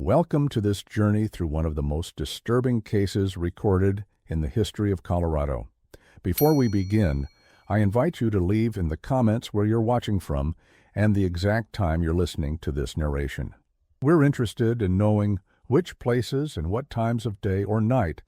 Welcome to this journey through one of the most disturbing cases recorded in the history of Colorado. Before we begin, I invite you to leave in the comments where you're watching from and the exact time you're listening to this narration. We're interested in knowing which places and what times of day or night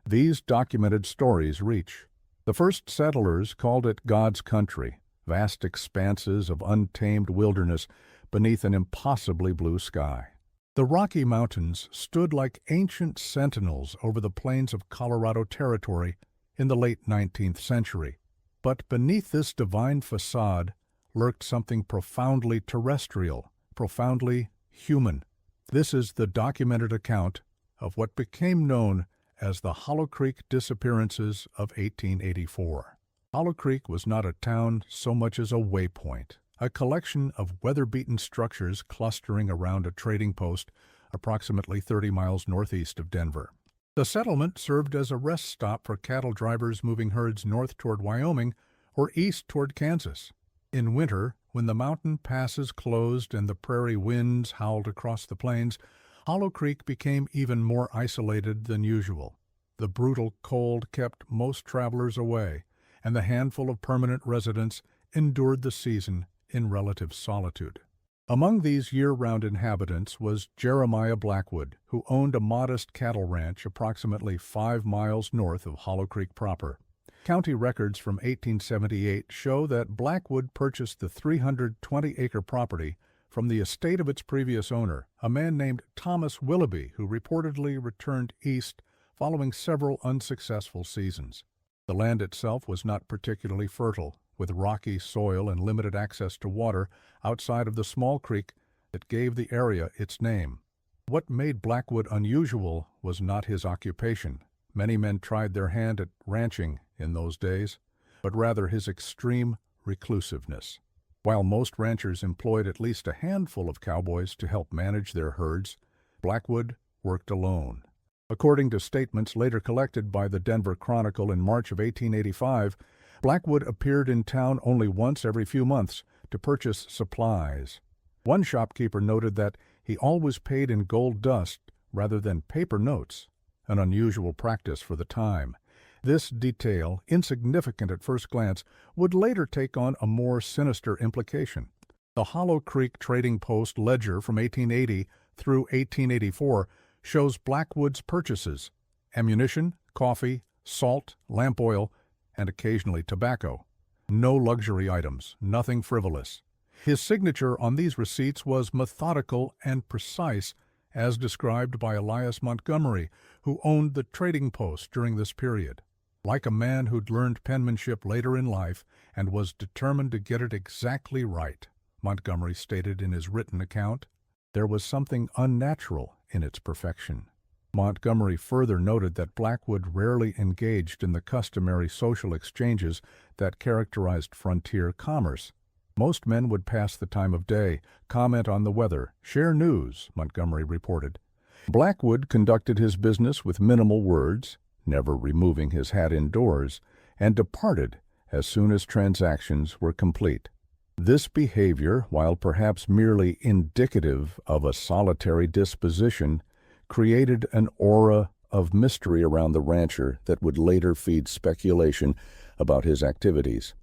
these documented stories reach. The first settlers called it God's country, vast expanses of untamed wilderness beneath an impossibly blue sky. The Rocky Mountains stood like ancient sentinels over the plains of Colorado Territory in the late 19th century. But beneath this divine facade lurked something profoundly terrestrial, profoundly human. This is the documented account of what became known as the Hollow Creek disappearances of 1884. Hollow Creek was not a town so much as a waypoint, a collection of weather-beaten structures clustering around a trading post approximately 30 miles northeast of Denver. The settlement served as a rest stop for cattle drivers moving herds north toward Wyoming or east toward Kansas. In winter, when the mountain passes closed and the prairie winds howled across the plains, Hollow Creek became even more isolated than usual. The brutal cold kept most travelers away, and the handful of permanent residents endured the season in relative solitude. Among these year-round inhabitants was Jeremiah Blackwood, who owned a modest cattle ranch approximately 5 miles north of Hollow Creek proper. County records from 1878 show that Blackwood purchased the 320-acre property from the estate of its previous owner, a man named Thomas Willoughby, who reportedly returned east following several unsuccessful seasons. The land itself was not particularly fertile, with rocky soil and limited access to water outside of the small creek that gave the area its name. What made Blackwood unusual was not his occupation. Many men tried their hand at ranching in those days, but rather his extreme reclusiveness. While most ranchers employed at least a handful of cowboys to help manage their herds, Blackwood worked alone. According to statements later collected by the Denver Chronicle in March of 1885, Blackwood appeared in town only once every few months to purchase supplies. One shopkeeper noted that he always paid in gold dust rather than paper notes, an unusual practice for the time. This detail, insignificant at first glance, would later take on a more sinister implication. The Hollow Creek Trading Post ledger from 1880 through 1884 shows Blackwood's purchases: ammunition, coffee, salt, lamp oil, and occasionally tobacco. No luxury items, nothing frivolous. His signature on these receipts was methodical and precise, as described by Elias Montgomery, who owned the trading post during this period. Like a man who'd learned penmanship later in life and was determined to get it exactly right, Montgomery stated in his written account, there was something unnatural in its perfection. Montgomery further noted that Blackwood rarely engaged in the customary social exchanges that characterized frontier commerce. Most men would pass the time of day, comment on the weather, share news, Montgomery reported. Blackwood conducted his business with minimal words, never removing his hat indoors, and departed as soon as transactions were complete. This behavior, while perhaps merely indicative of a solitary disposition, created an aura of mystery around the rancher that would later feed speculation about his activities.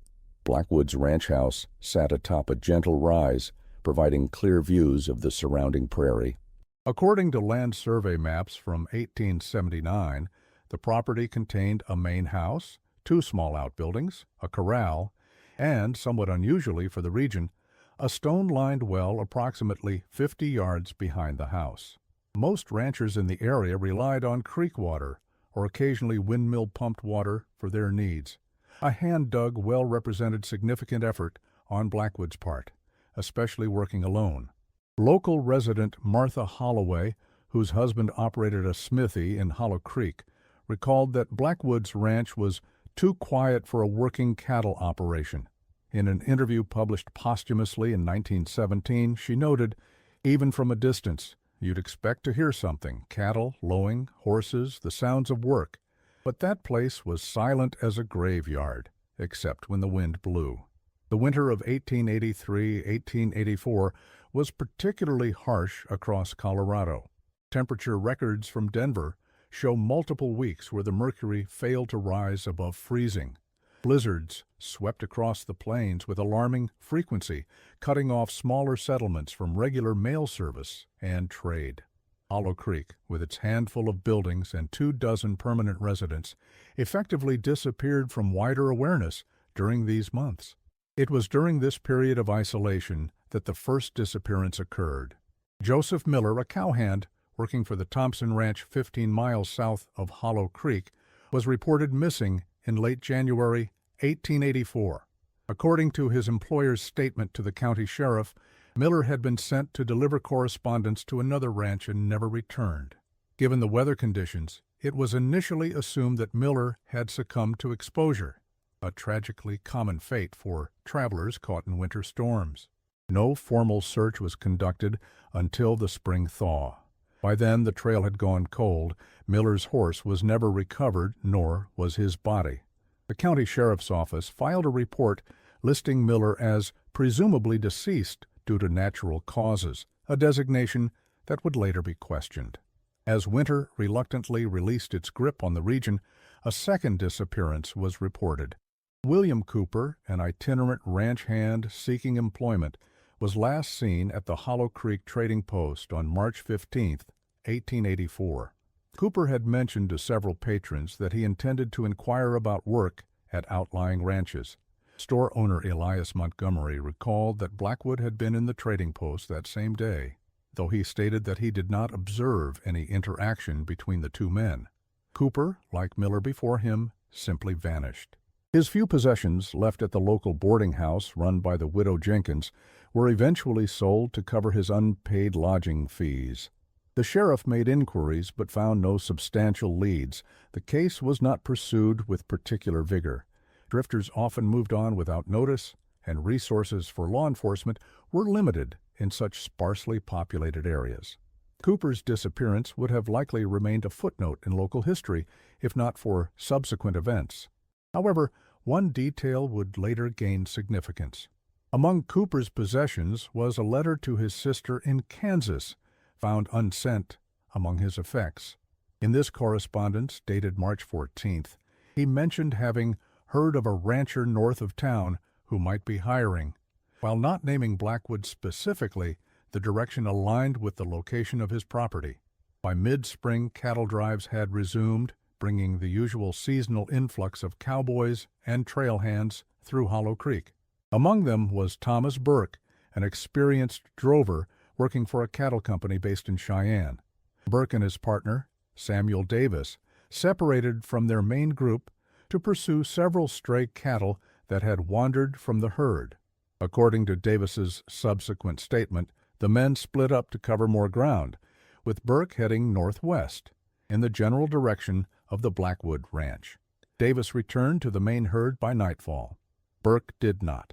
Blackwood's ranch house sat atop a gentle rise, providing clear views of the surrounding prairie. According to land survey maps from 1879, the property contained a main house, 2 small outbuildings, a corral, and, somewhat unusually for the region, a stone-lined well approximately 50 yards behind the house. Most ranchers in the area relied on creek water or occasionally windmill-pumped water for their needs. A hand-dug well represented significant effort on Blackwood's part, especially working alone. Local resident Martha Holloway, whose husband operated a smithy in Hollow Creek, recalled that Blackwood's ranch was too quiet for a working cattle operation. In an interview published posthumously in 1917, she noted, "Even from a distance, you'd expect to hear something: cattle, lowing, horses, the sounds of work. But that place was silent as a graveyard, except when the wind blew." The winter of 1883-1884 was particularly harsh across Colorado. Temperature records from Denver show multiple weeks where the mercury failed to rise above freezing. Blizzards swept across the plains with alarming frequency, cutting off smaller settlements from regular mail service and trade. Hollow Creek, with its handful of buildings and 24 permanent residents, effectively disappeared from wider awareness during these months. It was during this period of isolation that the first disappearance occurred. Joseph Miller, a cowhand working for the Thompson Ranch 15 miles south of Hollow Creek, was reported missing in late January 1884. According to his employer's statement to the county sheriff, Miller had been sent to deliver correspondence to another ranch and never returned. Given the weather conditions, it was initially assumed that Miller had succumbed to exposure, a tragically common fate for travelers caught in winter storms. No formal search was conducted until the spring thaw. By then, the trail had gone cold. Miller's horse was never recovered, nor was his body. The county sheriff's office filed a report listing Miller as presumably deceased due to natural causes, a designation that would later be questioned. As winter reluctantly released its grip on the region, a second disappearance was reported. William Cooper, an itinerant ranch hand seeking employment, was last seen at the Hollow Creek Trading Post on March 15, 1884. Cooper had mentioned to several patrons that he intended to inquire about work at outlying ranches. Store owner Elias Montgomery recalled that Blackwood had been in the trading post that same day, though he stated that he did not observe any interaction between the two men. Cooper, like Miller before him, simply vanished. His few possessions, left at the local boarding house run by the widow Jenkins, were eventually sold to cover his unpaid lodging fees. The sheriff made inquiries but found no substantial leads. The case was not pursued with particular vigor. Drifters often moved on without notice, and resources for law enforcement were limited in such sparsely populated areas. Cooper's disappearance would have likely remained a footnote in local history if not for subsequent events. However, one detail would later gain significance. Among Cooper's possessions was a letter to his sister in Kansas, found unsent among his effects. In this correspondence, dated March 14th, he mentioned having heard of a rancher north of town who might be hiring. While not naming Blackwood specifically, the direction aligned with the location of his property. By mid-spring, cattle drives had resumed, bringing the usual seasonal influx of cowboys and trail hands through Hollow Creek. Among them was Thomas Burke, an experienced drover working for a cattle company based in Cheyenne. Burke and his partner, Samuel Davis, separated from their main group to pursue several stray cattle that had wandered from the herd. According to Davis's subsequent statement, the men split up to cover more ground, with Burke heading northwest, in the general direction of the Blackwood Ranch. Davis returned to the main herd by nightfall. Burke did not.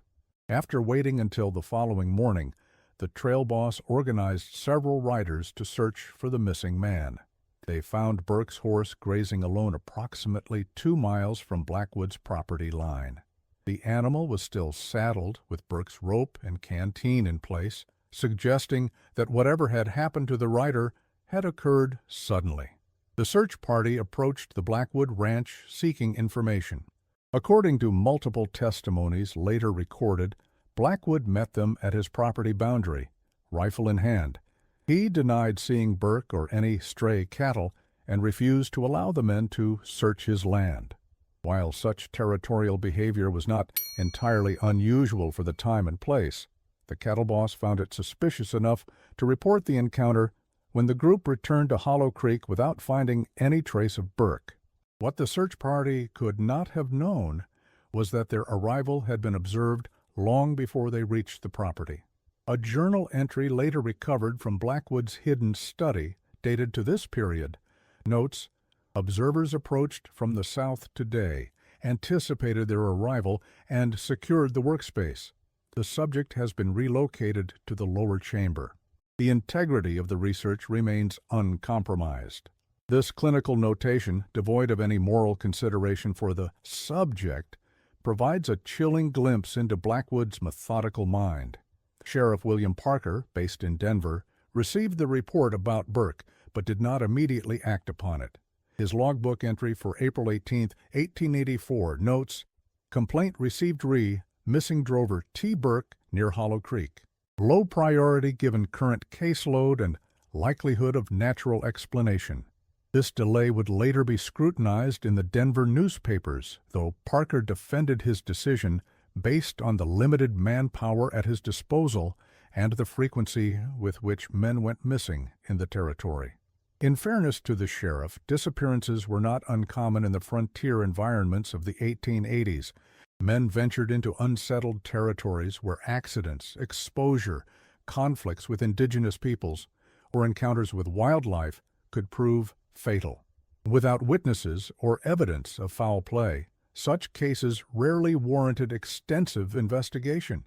After waiting until the following morning, the trail boss organized several riders to search for the missing man. They found Burke's horse grazing alone approximately 2 miles from Blackwood's property line. The animal was still saddled with Burke's rope and canteen in place, suggesting that whatever had happened to the rider had occurred suddenly. The search party approached the Blackwood Ranch seeking information. According to multiple testimonies later recorded, Blackwood met them at his property boundary, rifle in hand. He denied seeing Burke or any stray cattle and refused to allow the men to search his land. While such territorial behavior was not entirely unusual for the time and place, the cattle boss found it suspicious enough to report the encounter when the group returned to Hollow Creek without finding any trace of Burke. What the search party could not have known was that their arrival had been observed long before they reached the property. A journal entry later recovered from Blackwood's hidden study, dated to this period, notes, "Observers approached from the south today, anticipated their arrival, and secured the workspace. The subject has been relocated to the lower chamber." The integrity of the research remains uncompromised. This clinical notation, devoid of any moral consideration for the subject, provides a chilling glimpse into Blackwood's methodical mind. Sheriff William Parker, based in Denver, received the report about Burke, but did not immediately act upon it. His logbook entry for April 18, 1884 notes, "Complaint received missing drover T. Burke near Hollow Creek. Low priority given current caseload and likelihood of natural explanation." This delay would later be scrutinized in the Denver newspapers, though Parker defended his decision based on the limited manpower at his disposal and the frequency with which men went missing in the territory. In fairness to the sheriff, disappearances were not uncommon in the frontier environments of the 1880s. Men ventured into unsettled territories where accidents, exposure, conflicts with indigenous peoples, or encounters with wildlife could prove fatal. Without witnesses or evidence of foul play, such cases rarely warranted extensive investigation.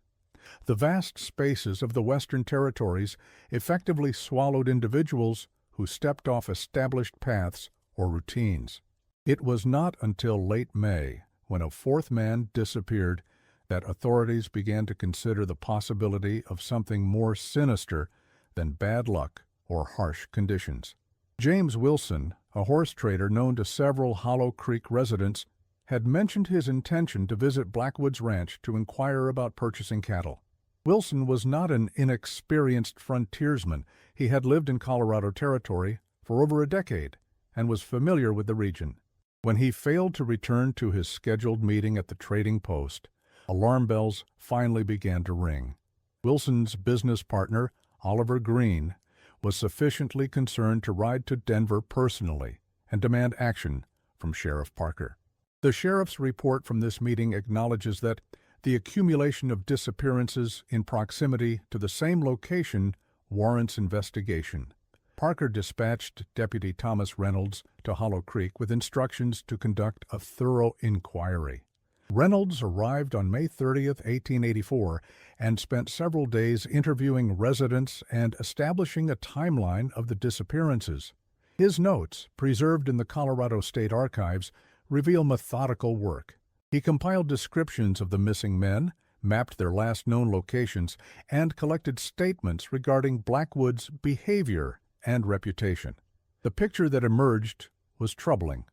The vast spaces of the Western Territories effectively swallowed individuals who stepped off established paths or routines. It was not until late May, when a fourth man disappeared, that authorities began to consider the possibility of something more sinister than bad luck or harsh conditions. James Wilson, a horse trader known to several Hollow Creek residents, had mentioned his intention to visit Blackwood's ranch to inquire about purchasing cattle. Wilson was not an inexperienced frontiersman. He had lived in Colorado Territory for over a decade and was familiar with the region. When he failed to return to his scheduled meeting at the trading post, alarm bells finally began to ring. Wilson's business partner, Oliver Green, was sufficiently concerned to ride to Denver personally and demand action from Sheriff Parker. The sheriff's report from this meeting acknowledges that the accumulation of disappearances in proximity to the same location warrants investigation. Parker dispatched Deputy Thomas Reynolds to Hollow Creek with instructions to conduct a thorough inquiry. Reynolds arrived on May 30, 1884, and spent several days interviewing residents and establishing a timeline of the disappearances. His notes, preserved in the Colorado State Archives, reveal methodical work. He compiled descriptions of the missing men, mapped their last known locations, and collected statements regarding Blackwood's behavior and reputation. The picture that emerged was troubling.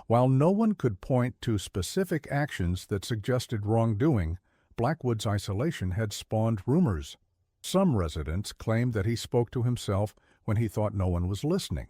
While no one could point to specific actions that suggested wrongdoing, Blackwood's isolation had spawned rumors. Some residents claimed that he spoke to himself when he thought no one was listening.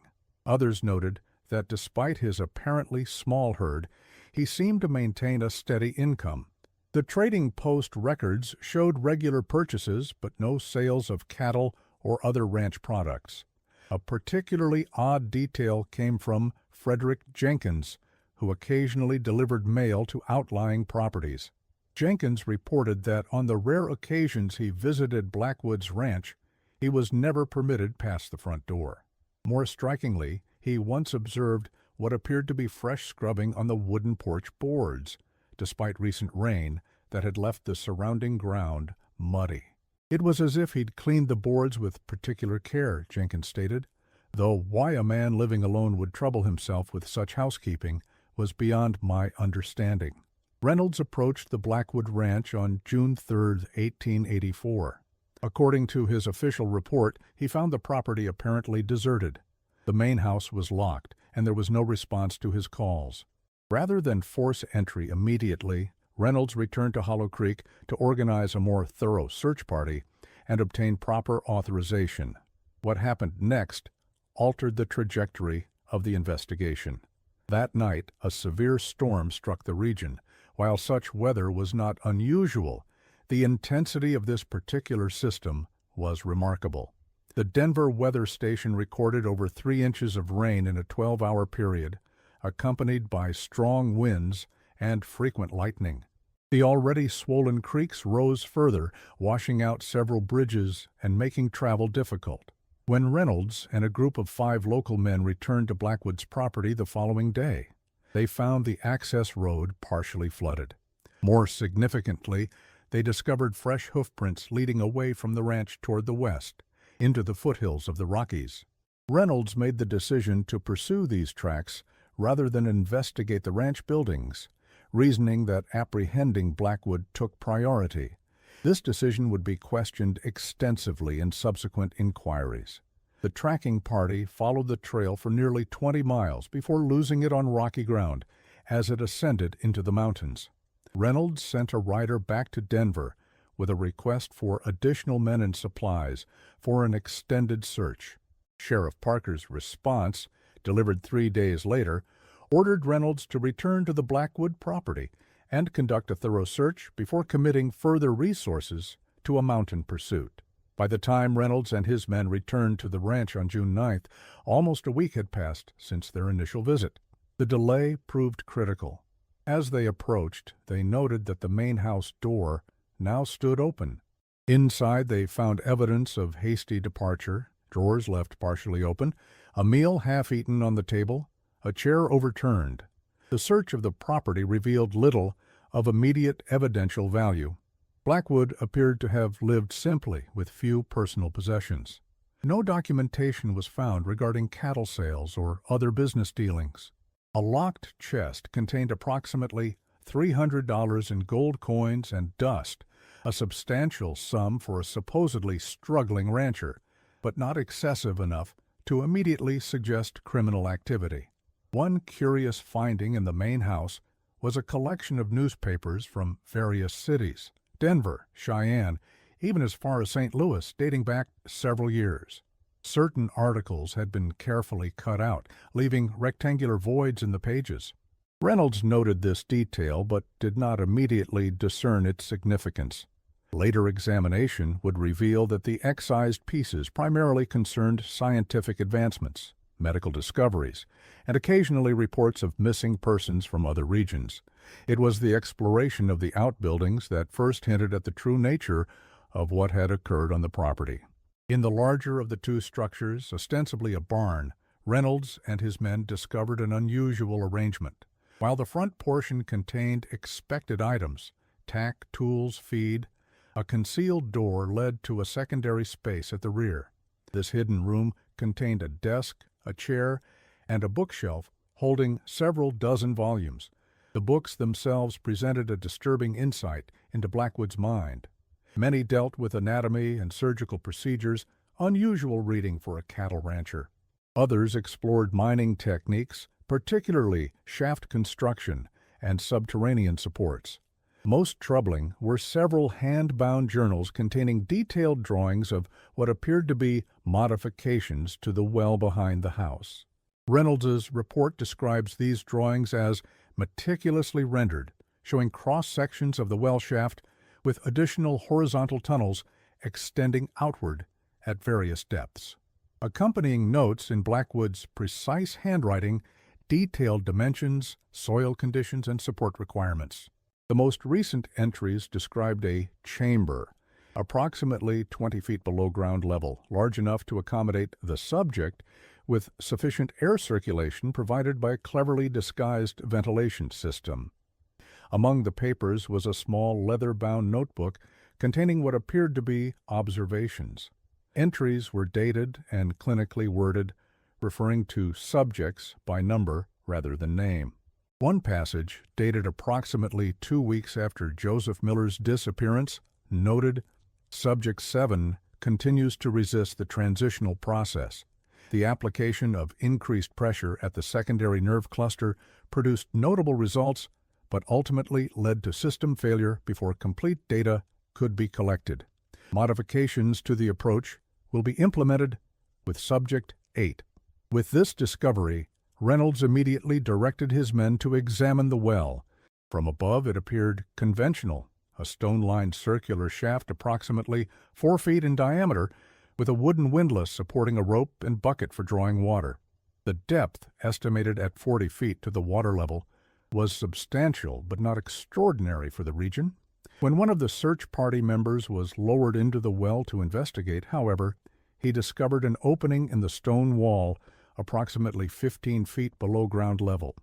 Others noted that despite his apparently small herd, he seemed to maintain a steady income. The trading post records showed regular purchases but no sales of cattle or other ranch products. A particularly odd detail came from Frederick Jenkins, who occasionally delivered mail to outlying properties. Jenkins reported that on the rare occasions he visited Blackwood's ranch, he was never permitted past the front door. More strikingly, he once observed what appeared to be fresh scrubbing on the wooden porch boards, despite recent rain that had left the surrounding ground muddy. It was as if he'd cleaned the boards with particular care, Jenkins stated, though why a man living alone would trouble himself with such housekeeping was beyond my understanding. Reynolds approached the Blackwood Ranch on June 3, 1884. According to his official report, he found the property apparently deserted. The main house was locked, and there was no response to his calls. Rather than force entry immediately, Reynolds returned to Hollow Creek to organize a more thorough search party and obtain proper authorization. What happened next altered the trajectory of the investigation. That night, a severe storm struck the region. While such weather was not unusual, the intensity of this particular system was remarkable. The Denver Weather Station recorded over 3 inches of rain in a 12-hour period, accompanied by strong winds and frequent lightning. The already swollen creeks rose further, washing out several bridges and making travel difficult. When Reynolds and a group of 5 local men returned to Blackwood's property the following day, they found the access road partially flooded. More significantly, they discovered fresh hoofprints leading away from the ranch toward the west, into the foothills of the Rockies. Reynolds made the decision to pursue these tracks rather than investigate the ranch buildings, reasoning that apprehending Blackwood took priority. This decision would be questioned extensively in subsequent inquiries. The tracking party followed the trail for nearly 20 miles before losing it on rocky ground as it ascended into the mountains. Reynolds sent a rider back to Denver with a request for additional men and supplies for an extended search. Sheriff Parker's response, delivered 3 days later, ordered Reynolds to return to the Blackwood property and conduct a thorough search before committing further resources to a mountain pursuit. By the time Reynolds and his men returned to the ranch on June 9th, almost a week had passed since their initial visit. The delay proved critical. As they approached, they noted that the main house door now stood open. Inside, they found evidence of hasty departure, drawers left partially open, a meal half-eaten on the table, a chair overturned. The search of the property revealed little of immediate evidential value. Blackwood appeared to have lived simply with few personal possessions. No documentation was found regarding cattle sales or other business dealings. A locked chest contained approximately $300 in gold coins and dust, a substantial sum for a supposedly struggling rancher, but not excessive enough to immediately suggest criminal activity. One curious finding in the main house was a collection of newspapers from various cities: Denver, Cheyenne, even as far as St. Louis, dating back several years. Certain articles had been carefully cut out, leaving rectangular voids in the pages. Reynolds noted this detail but did not immediately discern its significance. Later examination would reveal that the excised pieces primarily concerned scientific advancements, medical discoveries, and occasionally reports of missing persons from other regions. It was the exploration of the outbuildings that first hinted at the true nature of what had occurred on the property. In the larger of the two structures, ostensibly a barn, Reynolds and his men discovered an unusual arrangement. While the front portion contained expected items, tack, tools, feed, a concealed door led to a secondary space at the rear. This hidden room contained a desk, a chair, and a bookshelf holding several dozen volumes. The books themselves presented a disturbing insight into Blackwood's mind. Many dealt with anatomy and surgical procedures, unusual reading for a cattle rancher. Others explored mining techniques, particularly shaft construction and subterranean supports. Most troubling were several hand-bound journals containing detailed drawings of what appeared to be modifications to the well behind the house. Reynolds's report describes these drawings as meticulously rendered, showing cross-sections of the well shaft with additional horizontal tunnels extending outward at various depths. Accompanying notes in Blackwood's precise handwriting detailed dimensions, soil conditions, and support requirements. The most recent entries described a chamber, approximately 20 feet below ground level, large enough to accommodate the subject, with sufficient air circulation provided by a cleverly disguised ventilation system. Among the papers was a small leather-bound notebook containing what appeared to be observations. Entries were dated and clinically worded, referring to subjects by number rather than name. One passage, dated approximately 2 weeks after Joseph Miller's disappearance, noted, "Subject 7 continues to resist the transitional process. The application of increased pressure at the secondary nerve cluster produced notable results, but ultimately led to system failure before complete data could be collected. Modifications to the approach will be implemented with Subject 8. With this discovery, Reynolds immediately directed his men to examine the well. From above it appeared conventional, a stone-lined circular shaft approximately 4 feet in diameter, with a wooden windlass supporting a rope and bucket for drawing water. The depth, estimated at 40 feet to the water level, was substantial but not extraordinary for the region. When one of the search party members was lowered into the well to investigate, however, he discovered an opening in the stone wall approximately 15 feet below ground level.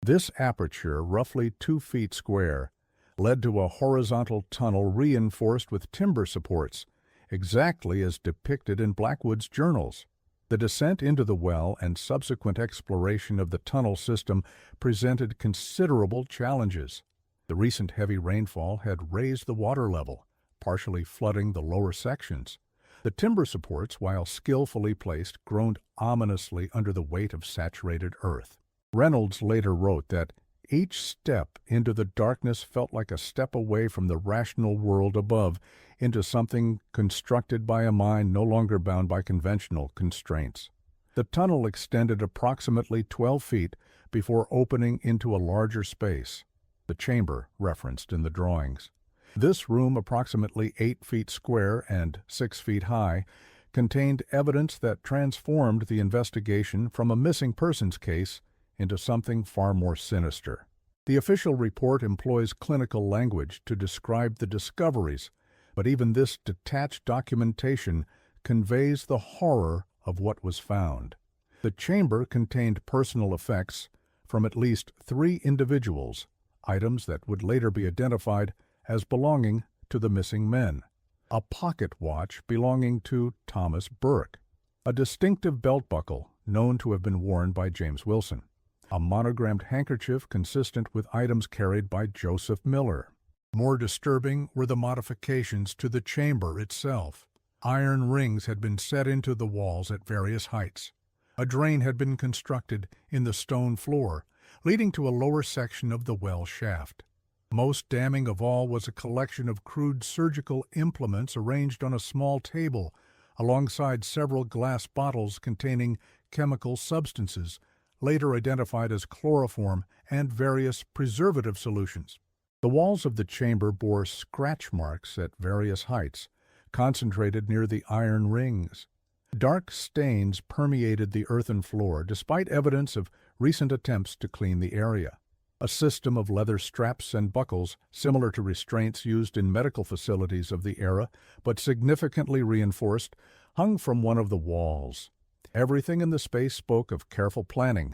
This aperture, roughly 2 feet square, led to a horizontal tunnel reinforced with timber supports, exactly as depicted in Blackwood's journals. The descent into the well and subsequent exploration of the tunnel system presented considerable challenges. The recent heavy rainfall had raised the water level, partially flooding the lower sections. The timber supports, while skillfully placed, groaned ominously under the weight of saturated earth. Reynolds later wrote that each step into the darkness felt like a step away from the rational world above into something constructed by a mind no longer bound by conventional constraints. The tunnel extended approximately 12 feet before opening into a larger space, the chamber referenced in the drawings. This room, approximately 8 feet square and 6 feet high, contained evidence that transformed the investigation from a missing persons case into something far more sinister. The official report employs clinical language to describe the discoveries, but even this detached documentation conveys the horror of what was found. The chamber contained personal effects from at least 3 individuals, items that would later be identified as belonging to the missing men. A pocket watch belonging to Thomas Burke, a distinctive belt buckle known to have been worn by James Wilson, a monogrammed handkerchief consistent with items carried by Joseph Miller. More disturbing were the modifications to the chamber itself. Iron rings had been set into the walls at various heights. A drain had been constructed in the stone floor, leading to a lower section of the well shaft. Most damning of all was a collection of crude surgical implements arranged on a small table, alongside several glass bottles containing chemical substances, later identified as chloroform, and various preservative solutions. The walls of the chamber bore scratch marks at various heights, concentrated near the iron rings. Dark stains permeated the earthen floor, despite evidence of recent attempts to clean the area. A system of leather straps and buckles, similar to restraints used in medical facilities of the era, but significantly reinforced, hung from one of the walls. Everything in the space spoke of careful planning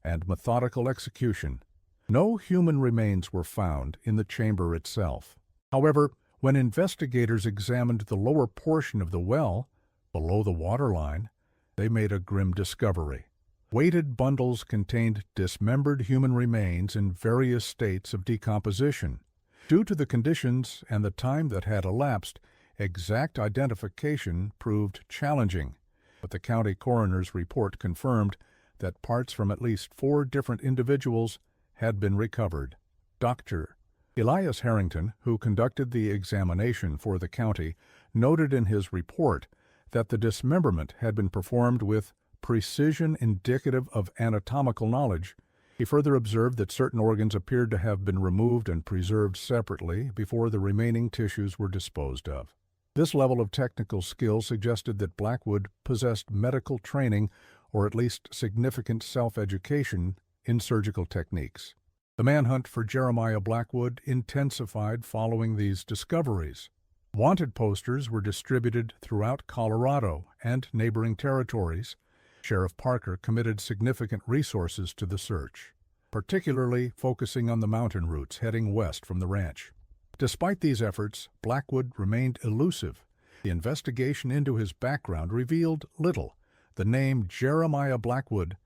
and methodical execution. No human remains were found in the chamber itself. However, when investigators examined the lower portion of the well, below the waterline, they made a grim discovery. Weighted bundles contained dismembered human remains in various states of decomposition. Due to the conditions and the time that had elapsed, exact identification proved challenging, but the county coroner's report confirmed that parts from at least 4 different individuals had been recovered. Dr. Elias Harrington, who conducted the examination for the county, noted in his report that the dismemberment had been performed with precision indicative of anatomical knowledge. He further observed that certain organs appeared to have been removed and preserved separately before the remaining tissues were disposed of. This level of technical skill suggested that Blackwood possessed medical training or at least significant self-education in surgical techniques. The manhunt for Jeremiah Blackwood intensified following these discoveries. Wanted posters were distributed throughout Colorado and neighboring territories. Sheriff Parker committed significant resources to the search, particularly focusing on the mountain routes heading west from the ranch. Despite these efforts, Blackwood remained elusive. The investigation into his background revealed little. The name Jeremiah Blackwood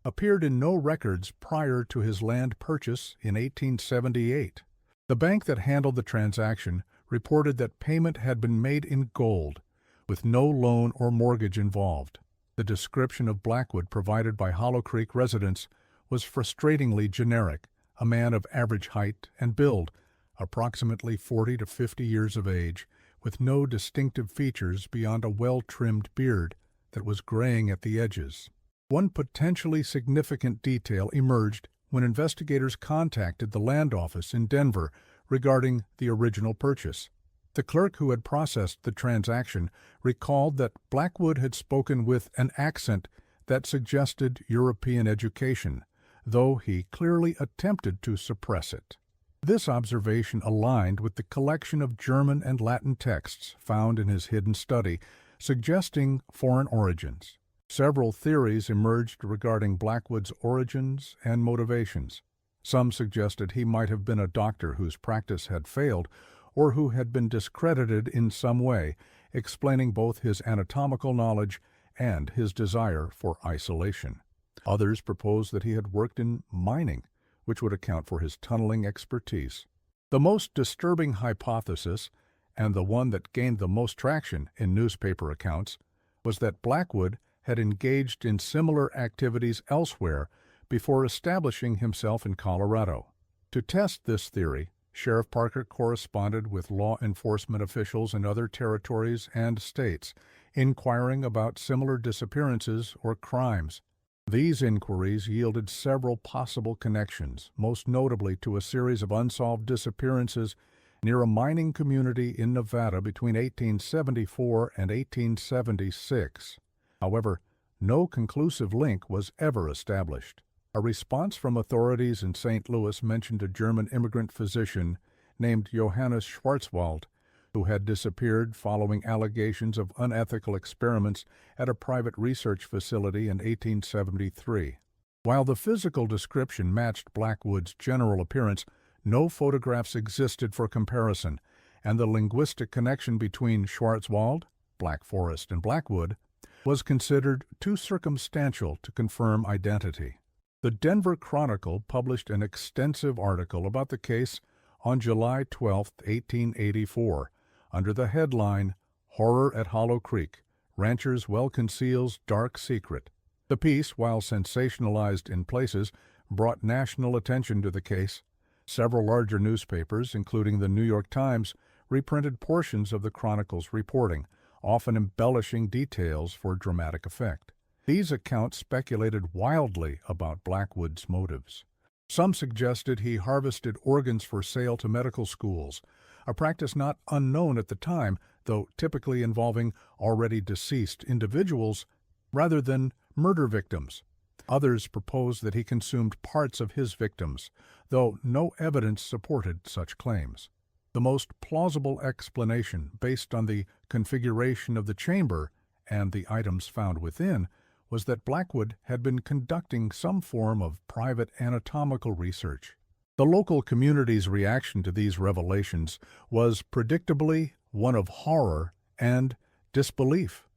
appeared in no records prior to his land purchase in 1878. The bank that handled the transaction reported that payment had been made in gold, with no loan or mortgage involved. The description of Blackwood provided by Hollow Creek residents was frustratingly generic: a man of average height and build, approximately 40 to 50 years of age, with no distinctive features beyond a well-trimmed beard that was graying at the edges. One potentially significant detail emerged when investigators contacted the land office in Denver regarding the original purchase. The clerk who had processed the transaction recalled that Blackwood had spoken with an accent that suggested European education, though he clearly attempted to suppress it. This observation aligned with the collection of German and Latin texts found in his hidden study, suggesting foreign origins. Several theories emerged regarding Blackwood's origins and motivations. Some suggested he might have been a doctor whose practice had failed, or who had been discredited in some way, explaining both his anatomical knowledge and his desire for isolation. Others proposed that he had worked in mining, which would account for his tunneling expertise. The most disturbing hypothesis, and the one that gained the most traction in newspaper accounts, was that Blackwood had engaged in similar activities elsewhere before establishing himself in Colorado. To test this theory, Sheriff Parker corresponded with law enforcement officials in other territories and states, inquiring about similar disappearances or crimes. These inquiries yielded several possible connections, most notably to a series of unsolved disappearances near a mining community in Nevada between 1874 and 1876. However, no conclusive link was ever established. A response from authorities in St. Louis mentioned a German immigrant physician named Johannes Schwarzwald, who had disappeared following allegations of unethical experiments at a private research facility in 1873. While the physical description matched Blackwood's general appearance, no photographs existed for comparison, and the linguistic connection between Schwarzwald, Black Forest, and Blackwood was considered too circumstantial to confirm identity. The Denver Chronicle published an extensive article about the case on July 12, 1884, under the headline, "Horror at Hollow Creek, Rancher's Well Conceals Dark Secret." The piece, while sensationalized in places, brought national attention to the case. Several larger newspapers, including the New York Times, reprinted portions of the Chronicle's reporting, often embellishing details for dramatic effect. These accounts speculated wildly about Blackwood's motives. Some suggested he harvested organs for sale to medical schools, a practice not unknown at the time, though typically involving already deceased individuals rather than murder victims. Others proposed that he consumed parts of his victims, though no evidence supported such claims. The most plausible explanation, based on the configuration of the chamber and the items found within, was that Blackwood had been conducting some form of private anatomical research. The local community's reaction to these revelations was predictably one of horror and disbelief.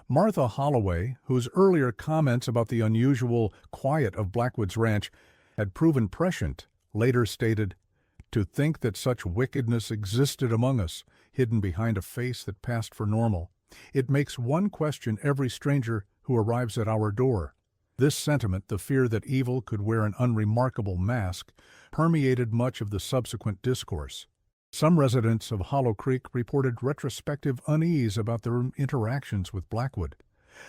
Martha Holloway, whose earlier comments about the unusual quiet of Blackwood's ranch had proven prescient, later stated, "To think that such wickedness existed among us, hidden behind a face that passed for normal. It makes one question every stranger who arrives at our door." This sentiment, the fear that evil could wear an unremarkable mask, permeated much of the subsequent discourse. Some residents of Hollow Creek reported retrospective unease about their interactions with Blackwood.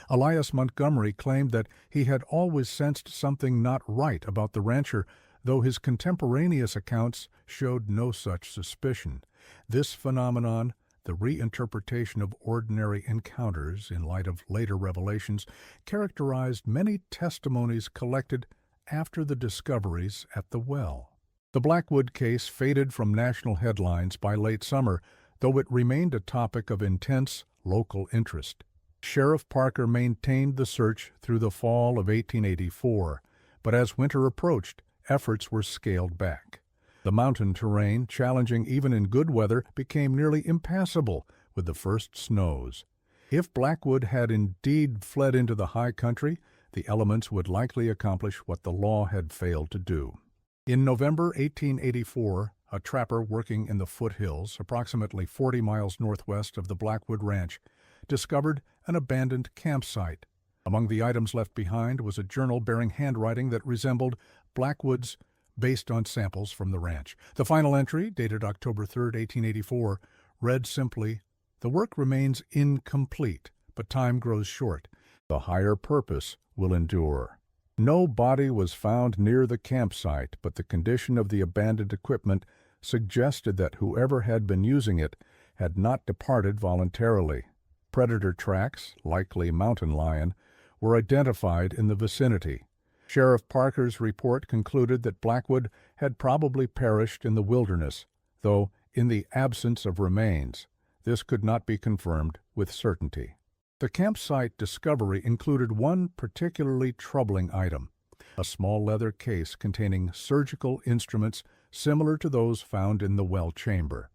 Elias Montgomery claimed that he had always sensed something not right about the rancher, though his contemporaneous accounts showed no such suspicion. This phenomenon, the reinterpretation of ordinary encounters in light of later revelations, characterized many testimonies collected after the discoveries at the well. The Blackwood case faded from national headlines by late summer, though it remained a topic of intense local interest. Sheriff Parker maintained the search through the fall of 1884, but as winter approached, efforts were scaled back. The mountain terrain, challenging even in good weather, became nearly impassable with the first snows. If Blackwood had indeed fled into the high country, the elements would likely accomplish what the law had failed to do. In November 1884, a trapper working in the foothills, approximately 40 miles northwest of the Blackwood Ranch, discovered an abandoned campsite. Among the items left behind was a journal bearing handwriting that resembled Blackwood's based on samples from the ranch. The final entry, dated October 3, 1884, read simply, "The work remains incomplete, but time grows short. The higher purpose will endure." No body was found near the campsite, but the condition of the abandoned equipment suggested that whoever had been using it had not departed voluntarily. Predator tracks, likely mountain lion, were identified in the vicinity. Sheriff Parker's report concluded that Blackwood had probably perished in the wilderness, though in the absence of remains, this could not be confirmed with certainty. The campsite discovery included one particularly troubling item, a small leather case containing surgical instruments similar to those found in the well chamber.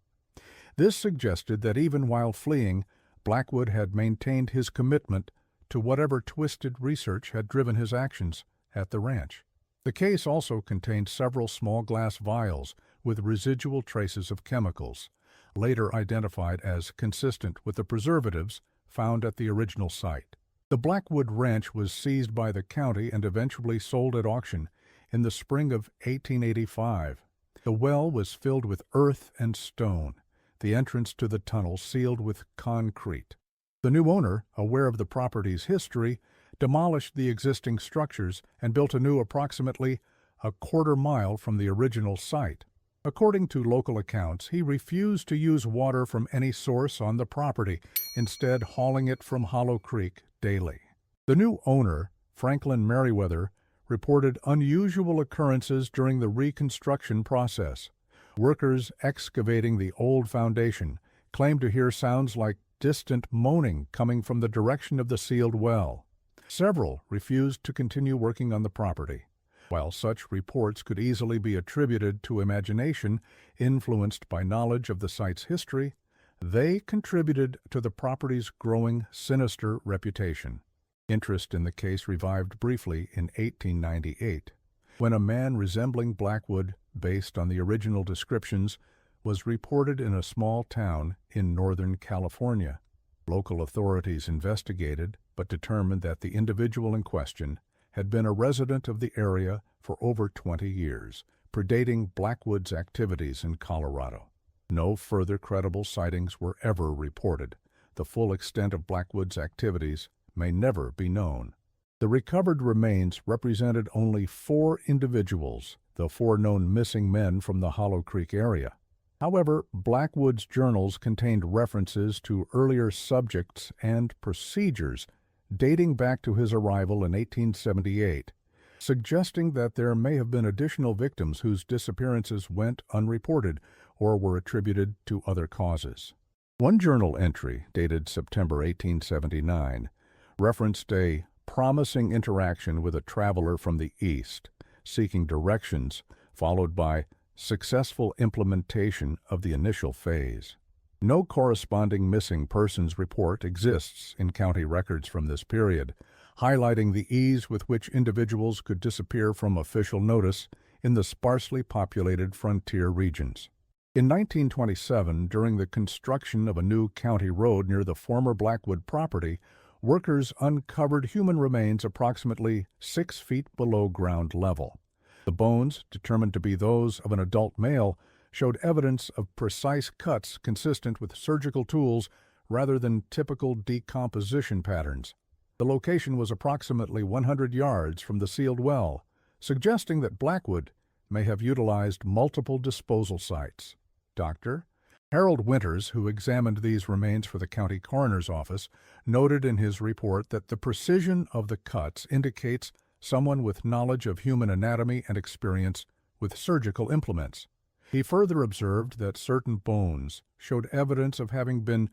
This suggested that even while fleeing, Blackwood had maintained his commitment to whatever twisted research had driven his actions at the ranch. The case also contained several small glass vials with residual traces of chemicals. later identified as consistent with the preservatives found at the original site. The Blackwood Ranch was seized by the county and eventually sold at auction in the spring of 1885. The well was filled with earth and stone, the entrance to the tunnel sealed with concrete. The new owner, aware of the property's history, demolished the existing structures and built anew approximately a quarter-mile from the original site. According to local accounts, he refused to use water from any source on the property, instead hauling it from Hollow Creek daily. The new owner, Franklin Merriweather, reported unusual occurrences during the reconstruction process. Workers excavating the old foundation claimed to hear sounds like distant moaning coming from the direction of the sealed well. Several refused to continue working on the property. While such reports could easily be attributed to imagination influenced by knowledge of the site's history, they contributed to the property's growing sinister reputation. Interest in the case revived briefly in 1898, when a man resembling Blackwood, based on the original descriptions, was reported in a small town in Northern California. Local authorities investigated, but determined that the individual in question had been a resident of the area for over 20 years, predating Blackwood's activities in Colorado. No further credible sightings were ever reported. The full extent of Blackwood's activities may never be known. The recovered remains represented only 4 individuals, the 4 known missing men from the Hollow Creek area. However, Blackwood's journals contained references to earlier subjects and procedures dating back to his arrival in 1878, suggesting that there may have been additional victims whose disappearances went unreported or were attributed to other causes. One journal entry, dated September 1879, referenced a promising interaction with a traveler from the East, seeking directions, followed by successful implementation of the initial phase. No corresponding missing persons report exists in county records from this period, highlighting the ease with which individuals could disappear from official notice in the sparsely populated frontier regions. In 1927, during the construction of a new county road near the former Blackwood property, workers uncovered human remains approximately 6 feet below ground level. The bones, determined to be those of an adult male, showed evidence of precise cuts consistent with surgical tools rather than typical decomposition patterns. The location was approximately 100 yards from the sealed well, suggesting that Blackwood may have utilized multiple disposal sites. Dr. Harold Winters, who examined these remains for the county coroner's office, noted in his report that the precision of the cuts indicates someone with knowledge of human anatomy and experience with surgical implements. He further observed that certain bones showed evidence of having been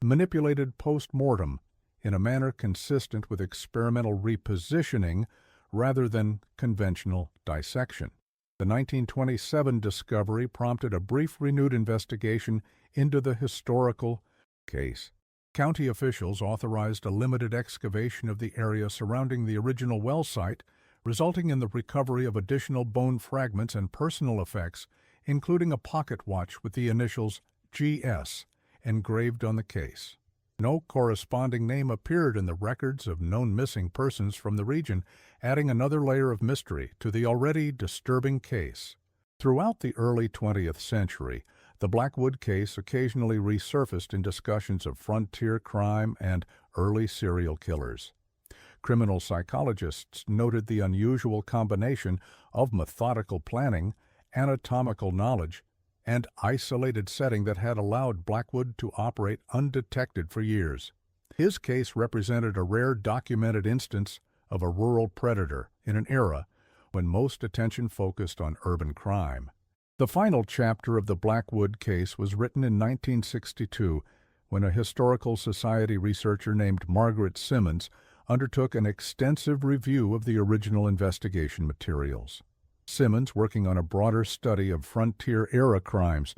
manipulated post-mortem in a manner consistent with experimental repositioning rather than conventional dissection. The 1927 discovery prompted a brief renewed investigation into the historical case. County officials authorized a limited excavation of the area surrounding the original well site, resulting in the recovery of additional bone fragments and personal effects, including a pocket watch with the initials GS engraved on the case. No corresponding name appeared in the records of known missing persons from the region, adding another layer of mystery to the already disturbing case. Throughout the early 20th century, the Blackwood case occasionally resurfaced in discussions of frontier crime and early serial killers. Criminal psychologists noted the unusual combination of methodical planning, anatomical knowledge, and isolated setting that had allowed Blackwood to operate undetected for years. His case represented a rare documented instance of a rural predator in an era when most attention focused on urban crime. The final chapter of the Blackwood case was written in 1962 when a historical society researcher named Margaret Simmons undertook an extensive review of the original investigation materials. Simmons, working on a broader study of frontier-era crimes,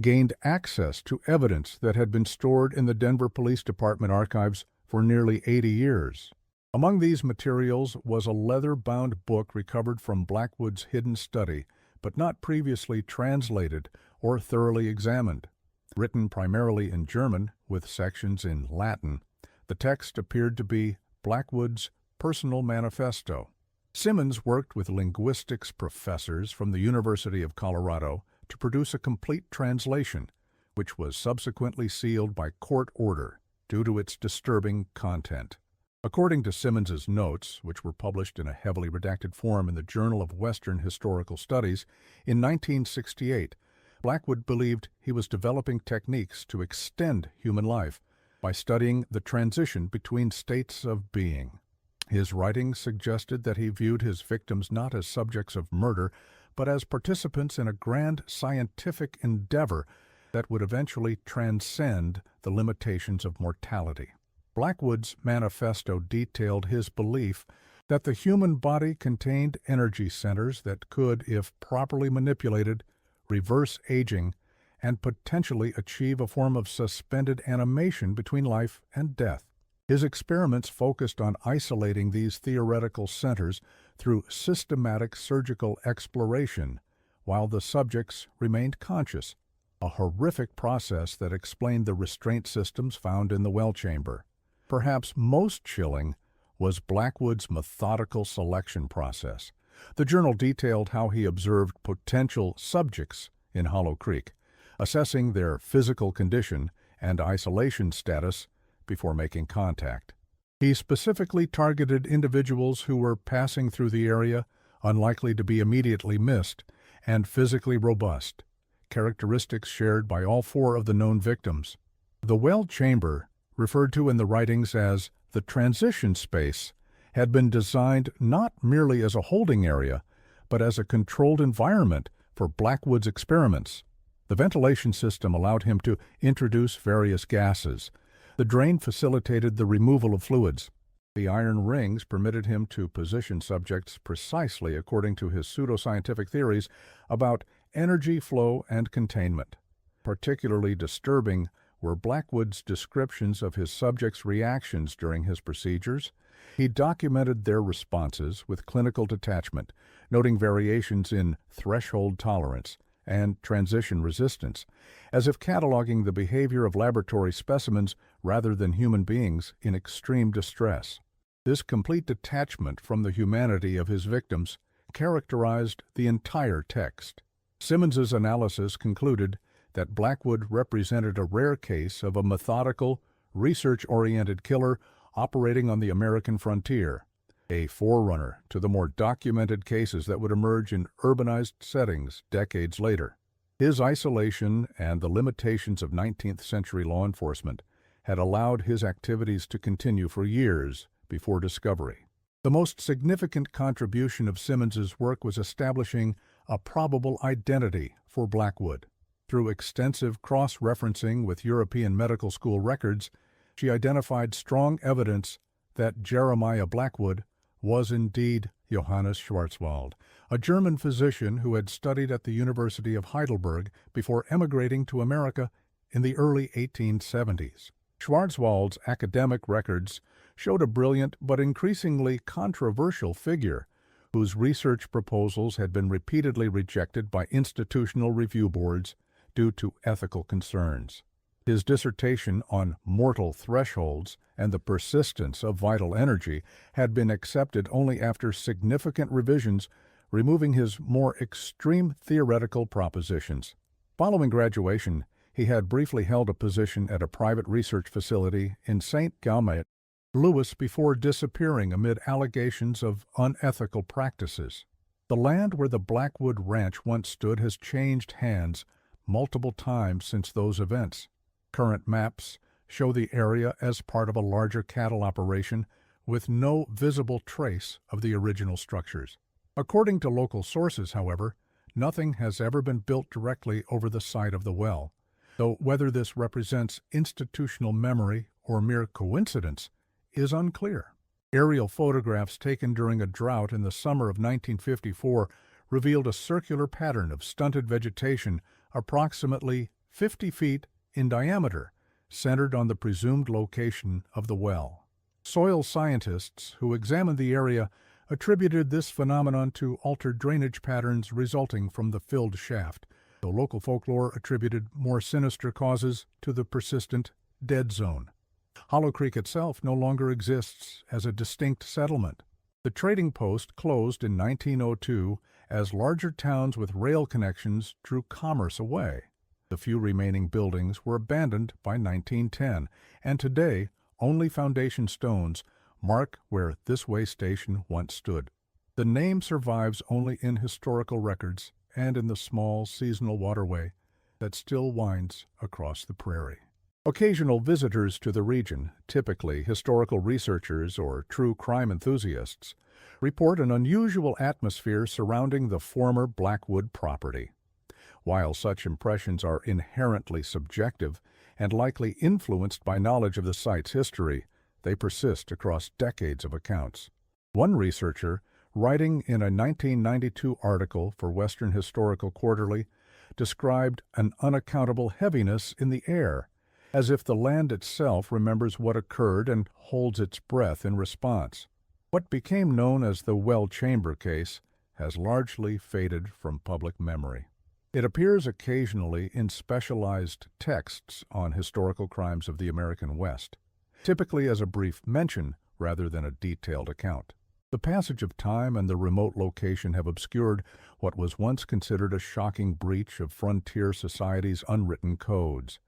gained access to evidence that had been stored in the Denver Police Department archives for nearly 80 years. Among these materials was a leather-bound book recovered from Blackwood's hidden study, but not previously translated or thoroughly examined. Written primarily in German with sections in Latin, the text appeared to be Blackwood's personal manifesto. Simmons worked with linguistics professors from the University of Colorado to produce a complete translation, which was subsequently sealed by court order due to its disturbing content. According to Simmons's notes, which were published in a heavily redacted form in the Journal of Western Historical Studies, in 1968, Blackwood believed he was developing techniques to extend human life by studying the transition between states of being. His writings suggested that he viewed his victims not as subjects of murder, but as participants in a grand scientific endeavor that would eventually transcend the limitations of mortality. Blackwood's manifesto detailed his belief that the human body contained energy centers that could, if properly manipulated, reverse aging and potentially achieve a form of suspended animation between life and death. His experiments focused on isolating these theoretical centers through systematic surgical exploration while the subjects remained conscious, a horrific process that explained the restraint systems found in the well chamber. Perhaps most chilling was Blackwood's methodical selection process. The journal detailed how he observed potential subjects in Hollow Creek, assessing their physical condition and isolation status before making contact. He specifically targeted individuals who were passing through the area, unlikely to be immediately missed, and physically robust, characteristics shared by all four of the known victims. The well chamber, referred to in the writings as the transition space, had been designed not merely as a holding area, but as a controlled environment for Blackwood's experiments. The ventilation system allowed him to introduce various gases. The drain facilitated the removal of fluids. The iron rings permitted him to position subjects precisely according to his pseudoscientific theories about energy flow and containment. Particularly disturbing were Blackwood's descriptions of his subjects' reactions during his procedures. He documented their responses with clinical detachment, noting variations in threshold tolerance and transition resistance, as if cataloging the behavior of laboratory specimens rather than human beings in extreme distress. This complete detachment from the humanity of his victims characterized the entire text. Simmons's analysis concluded that Blackwood represented a rare case of a methodical, research-oriented killer operating on the American frontier, a forerunner to the more documented cases that would emerge in urbanized settings decades later. His isolation and the limitations of 19th-century law enforcement had allowed his activities to continue for years before discovery. The most significant contribution of Simmons's work was establishing a probable identity for Blackwood. Through extensive cross-referencing with European medical school records, she identified strong evidence that Jeremiah Blackwood was indeed Johannes Schwarzwald, a German physician who had studied at the University of Heidelberg before emigrating to America in the early 1870s. Schwarzwald's academic records showed a brilliant but increasingly controversial figure whose research proposals had been repeatedly rejected by institutional review boards due to ethical concerns. His dissertation on mortal thresholds and the persistence of vital energy had been accepted only after significant revisions, removing his more extreme theoretical propositions. Following graduation, he had briefly held a position at a private research facility in St. Galmiot, Louis, before disappearing amid allegations of unethical practices. The land where the Blackwood Ranch once stood has changed hands multiple times since those events. Current maps show the area as part of a larger cattle operation with no visible trace of the original structures. According to local sources, however, nothing has ever been built directly over the site of the well, though whether this represents institutional memory or mere coincidence is unclear. Aerial photographs taken during a drought in the summer of 1954 revealed a circular pattern of stunted vegetation approximately 50 feet in diameter, centered on the presumed location of the well. Soil scientists who examined the area attributed this phenomenon to altered drainage patterns resulting from the filled shaft, though local folklore attributed more sinister causes to the persistent dead zone. Hollow Creek itself no longer exists as a distinct settlement. The trading post closed in 1902 as larger towns with rail connections drew commerce away. The few remaining buildings were abandoned by 1910, and today only foundation stones mark where this way station once stood. The name survives only in historical records and in the small seasonal waterway that still winds across the prairie. Occasional visitors to the region, typically historical researchers or true crime enthusiasts, report an unusual atmosphere surrounding the former Blackwood property. While such impressions are inherently subjective and likely influenced by knowledge of the site's history, they persist across decades of accounts. One researcher, writing in a 1992 article for Western Historical Quarterly, described an unaccountable heaviness in the air, as if the land itself remembers what occurred and holds its breath in response. What became known as the Well Chamber case has largely faded from public memory. It appears occasionally in specialized texts on historical crimes of the American West, typically as a brief mention rather than a detailed account. The passage of time and the remote location have obscured what was once considered a shocking breach of frontier society's unwritten codes.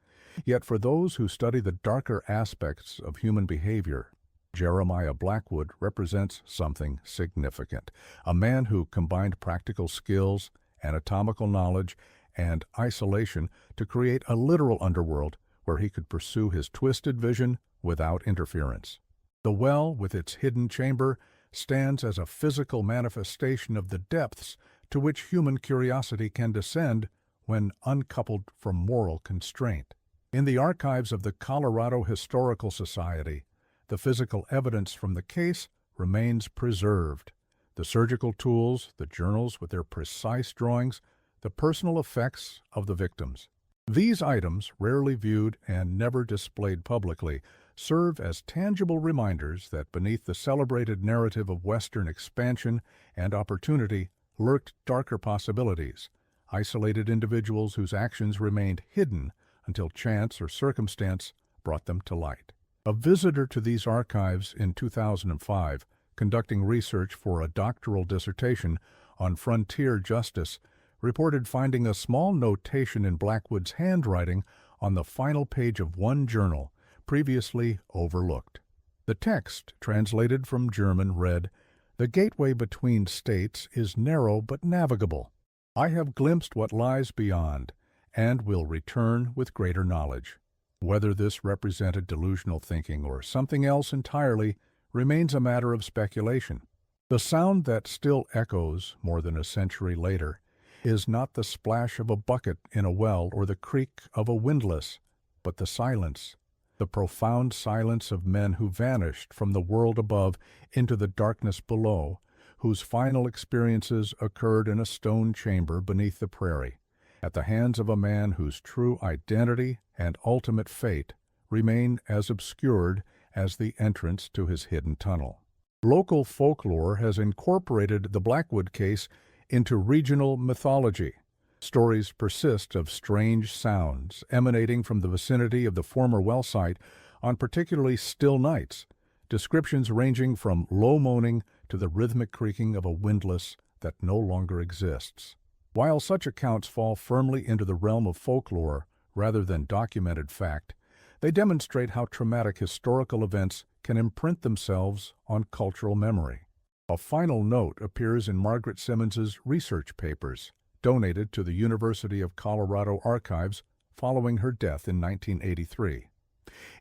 Yet for those who study the darker aspects of human behavior, Jeremiah Blackwood represents something significant. A man who combined practical skills, anatomical knowledge, and isolation to create a literal underworld where he could pursue his twisted vision without interference. The well, with its hidden chamber, stands as a physical manifestation of the depths to which human curiosity can descend when uncoupled from moral constraint. In the archives of the Colorado Historical Society, the physical evidence from the case remains preserved. The surgical tools, the journals with their precise drawings, the personal effects of the victims. These items, rarely viewed and never displayed publicly, serve as tangible reminders that beneath the celebrated narrative of Western expansion and opportunity lurked darker possibilities, isolated individuals whose actions remained hidden until chance or circumstance brought them to light. A visitor to these archives in 2005, conducting research for a doctoral dissertation on frontier justice, reported finding a small notation in Blackwood's handwriting on the final page of one journal, previously overlooked. The text, translated from German, read, "The gateway between states is narrow but navigable. I have glimpsed what lies beyond, and will return with greater knowledge." Whether this represented delusional thinking or something else entirely remains a matter of speculation. The sound that still echoes more than a century later is not the splash of a bucket in a well or the creak of a windlass, but the silence, the profound silence of men who vanished from the world above into the darkness below, whose final experiences occurred in a stone chamber beneath the prairie, at the hands of a man whose true identity and ultimate fate remain as obscured as the entrance to his hidden tunnel. Local folklore has incorporated the Blackwood case into regional mythology. Stories persist of strange sounds emanating from the vicinity of the former well site on particularly still nights, descriptions ranging from low moaning to the rhythmic creaking of a windlass that no longer exists. While such accounts fall firmly into the realm of folklore rather than documented fact, they demonstrate how traumatic historical events can imprint themselves on cultural memory. A final note appears in Margaret Simmons's research papers, donated to the University of Colorado Archives following her death in 1983.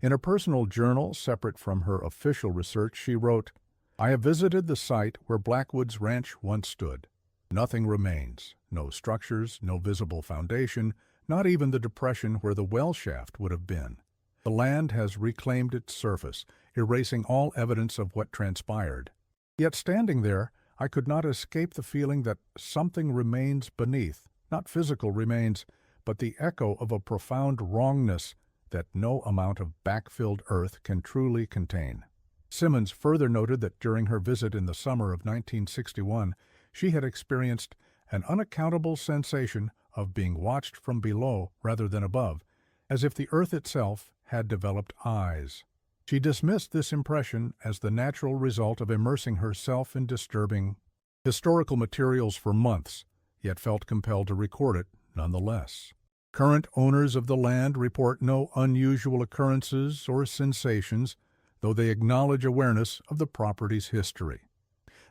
In a personal journal separate from her official research, she wrote, "I have visited the site where Blackwood's ranch once stood. Nothing remains, no structures, no visible foundation, not even the depression where the well shaft would have been. The land has reclaimed its surface, erasing all evidence of what transpired. Yet standing there, I could not escape the feeling that something remains beneath, not physical remains, but the echo of a profound wrongness that no amount of backfilled earth can truly contain." Simmons further noted that during her visit in the summer of 1961, she had experienced an unaccountable sensation of being watched from below rather than above, as if the earth itself had developed eyes. She dismissed this impression as the natural result of immersing herself in disturbing historical materials for months, yet felt compelled to record it nonetheless. Current owners of the land report no unusual occurrences or sensations, though they acknowledge awareness of the property's history.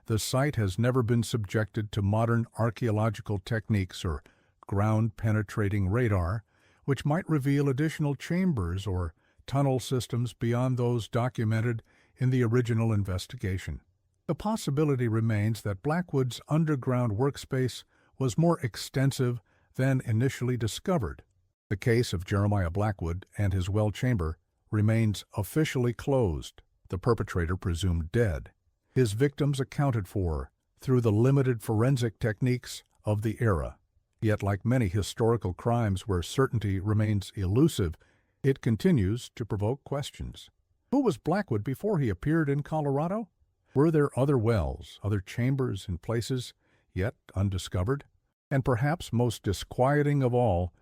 The site has never been subjected to modern archaeological techniques or ground-penetrating radar, which might reveal additional chambers or tunnel systems beyond those documented in the original investigation. The possibility remains that Blackwood's underground workspace was more extensive than initially discovered. The case of Jeremiah Blackwood and his well chamber remains officially closed, the perpetrator presumed dead, his victims accounted for through the limited forensic techniques of the era. Yet, like many historical crimes where certainty remains elusive, it continues to provoke questions. Who was Blackwood before he appeared in Colorado? Were there other wells, other chambers and places yet undiscovered? And perhaps most disquieting of all,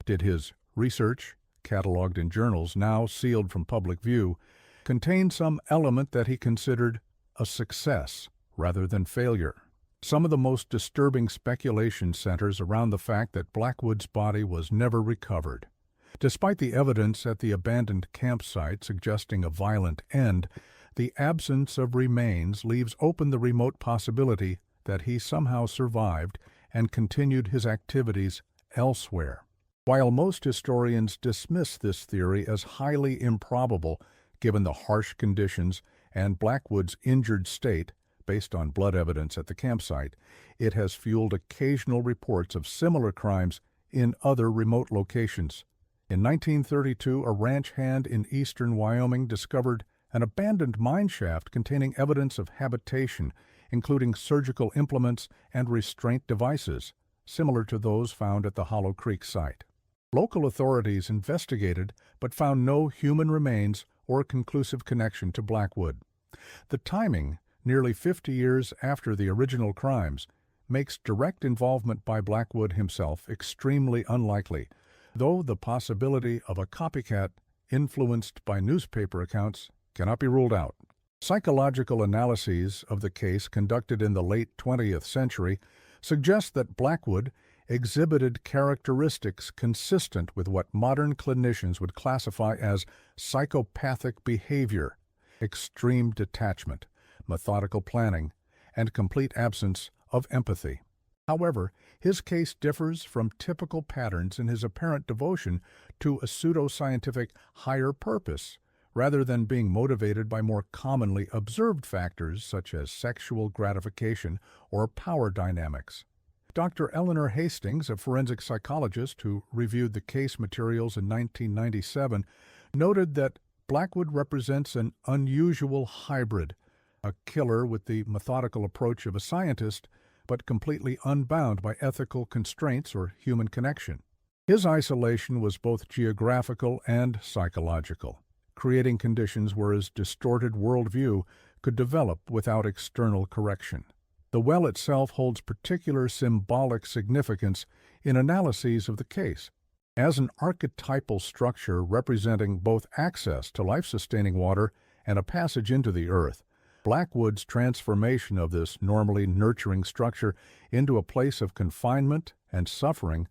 did his research, cataloged in journals now sealed from public view, contain some element that he considered a success rather than failure? Some of the most disturbing speculation centers around the fact that Blackwood's body was never recovered. Despite the evidence at the abandoned campsite suggesting a violent end, the absence of remains leaves open the remote possibility that he somehow survived and continued his activities elsewhere. While most historians dismiss this theory as highly improbable, given the harsh conditions and Blackwood's injured state, based on blood evidence at the campsite, it has fueled occasional reports of similar crimes in other remote locations. In 1932, a ranch hand in eastern Wyoming discovered an abandoned mine shaft containing evidence of habitation, including surgical implements and restraint devices, similar to those found at the Hollow Creek site. Local authorities investigated but found no human remains or conclusive connection to Blackwood. The timing, nearly 50 years after the original crimes, makes direct involvement by Blackwood himself extremely unlikely, though the possibility of a copycat influenced by newspaper accounts cannot be ruled out. Psychological analyses of the case conducted in the late 20th century suggest that Blackwood exhibited characteristics consistent with what modern clinicians would classify as psychopathic behavior: extreme detachment, methodical planning, and complete absence of empathy. However, his case differs from typical patterns in his apparent devotion to a pseudoscientific higher purpose, rather than being motivated by more commonly observed factors such as sexual gratification or power dynamics. Dr. Eleanor Hastings, a forensic psychologist who reviewed the case materials in 1997, noted that Blackwood represents an unusual hybrid, a killer with the methodical approach of a scientist, but completely unbound by ethical constraints or human connection. His isolation was both geographical and psychological, creating conditions where his distorted worldview could develop without external correction. The well itself holds particular symbolic significance in analyses of the case. As an archetypal structure representing both access to life-sustaining water and a passage into the earth, Blackwood's transformation of this normally nurturing structure into a place of confinement and suffering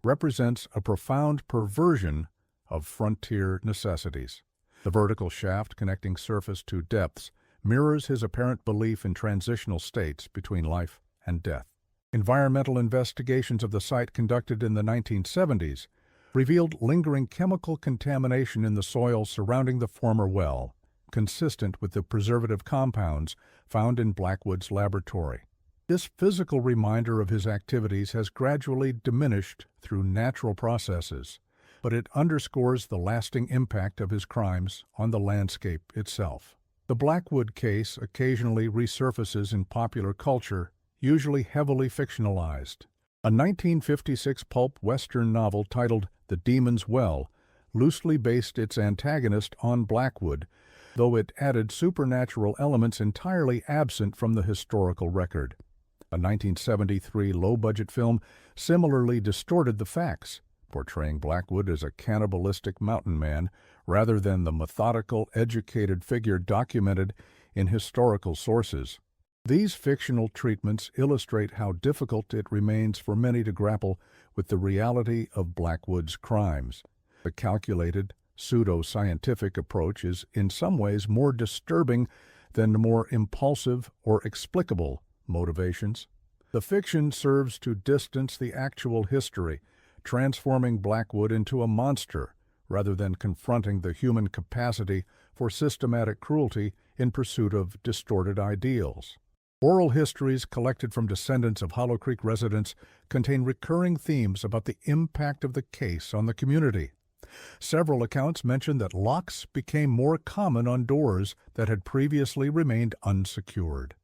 represents a profound perversion of frontier necessities. The vertical shaft connecting surface to depths mirrors his apparent belief in transitional states between life and death. Environmental investigations of the site conducted in the 1970s revealed lingering chemical contamination in the soil surrounding the former well, consistent with the preservative compounds found in Blackwood's laboratory. This physical reminder of his activities has gradually diminished through natural processes, but it underscores the lasting impact of his crimes on the landscape itself. The Blackwood case occasionally resurfaces in popular culture, usually heavily fictionalized. A 1956 pulp Western novel titled The Demon's Well loosely based its antagonist on Blackwood, though it added supernatural elements entirely absent from the historical record. A 1973 low-budget film similarly distorted the facts, portraying Blackwood as a cannibalistic mountain man rather than the methodical, educated figure documented in historical sources. These fictional treatments illustrate how difficult it remains for many to grapple with the reality of Blackwood's crimes. The calculated, pseudo-scientific approach is in some ways more disturbing than the more impulsive or explicable motivations. The fiction serves to distance the actual history, transforming Blackwood into a monster rather than confronting the human capacity for systematic cruelty in pursuit of distorted ideals. Oral histories collected from descendants of Hollow Creek residents contain recurring themes about the impact of the case on the community. Several accounts mention that locks became more common on doors that had previously remained unsecured.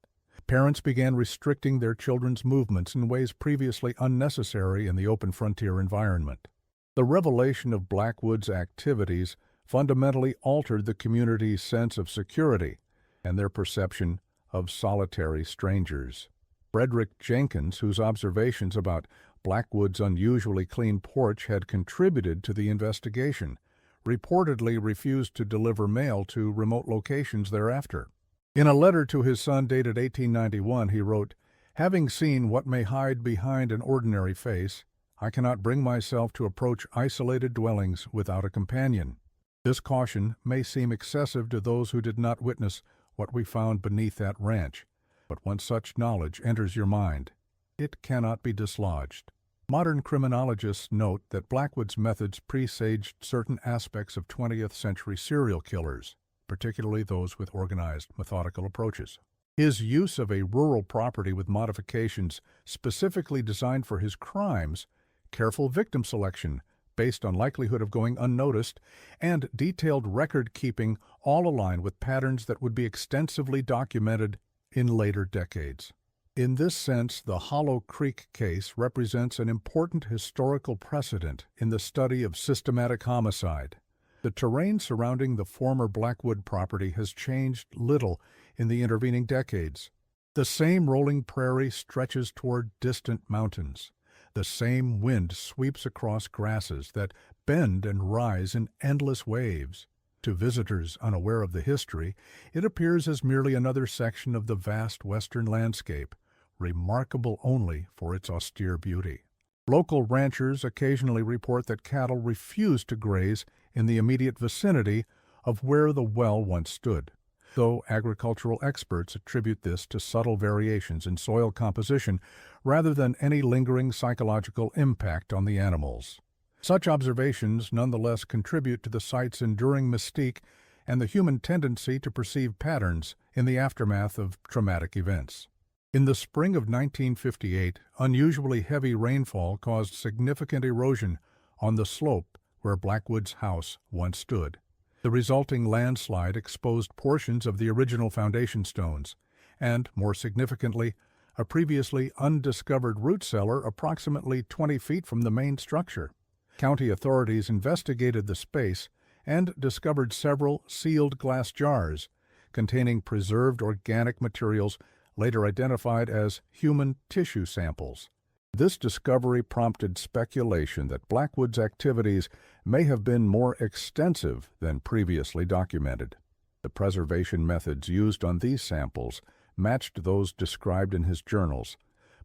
Parents began restricting their children's movements in ways previously unnecessary in the open frontier environment. The revelation of Blackwood's activities fundamentally altered the community's sense of security and their perception of solitary strangers. Frederick Jenkins, whose observations about Blackwood's unusually clean porch had contributed to the investigation, reportedly refused to deliver mail to remote locations thereafter. In a letter to his son dated 1891, he wrote, "Having seen what may hide behind an ordinary face, I cannot bring myself to approach isolated dwellings without a companion. This caution may seem excessive to those who did not witness what we found beneath that ranch, but once such knowledge enters your mind, it cannot be dislodged." Modern criminologists note that Blackwood's methods presaged certain aspects of 20th century serial killers, particularly those with organized, methodical approaches. His use of a rural property with modifications specifically designed for his crimes, careful victim selection based on likelihood of going unnoticed, and detailed record-keeping all align with patterns that would be extensively documented in later decades. In this sense, the Hollow Creek case represents an important historical precedent in the study of systematic homicide. The terrain surrounding the former Blackwood property has changed little in the intervening decades. The same rolling prairie stretches toward distant mountains. The same wind sweeps across grasses that bend and rise in endless waves. To visitors unaware of the history, it appears as merely another section of the vast western landscape, remarkable only for its austere beauty. Local ranchers occasionally report that cattle refuse to graze in the immediate vicinity of where the well once stood, though agricultural experts attribute this to subtle variations in soil composition rather than any lingering psychological impact on the animals. Such observations nonetheless contribute to the site's enduring mystique and the human tendency to perceive patterns in the aftermath of traumatic events. In the spring of 1958, unusually heavy rainfall caused significant erosion on the slope where Blackwood's house once stood. The resulting landslide exposed portions of the original foundation stones and, more significantly, a previously undiscovered root cellar approximately 20 feet from the main structure. County authorities investigated the space and discovered several sealed glass jars containing preserved organic materials later identified as human tissue samples. This discovery prompted speculation that Blackwood's activities may have been more extensive than previously documented. The preservation methods used on these samples matched those described in his journals,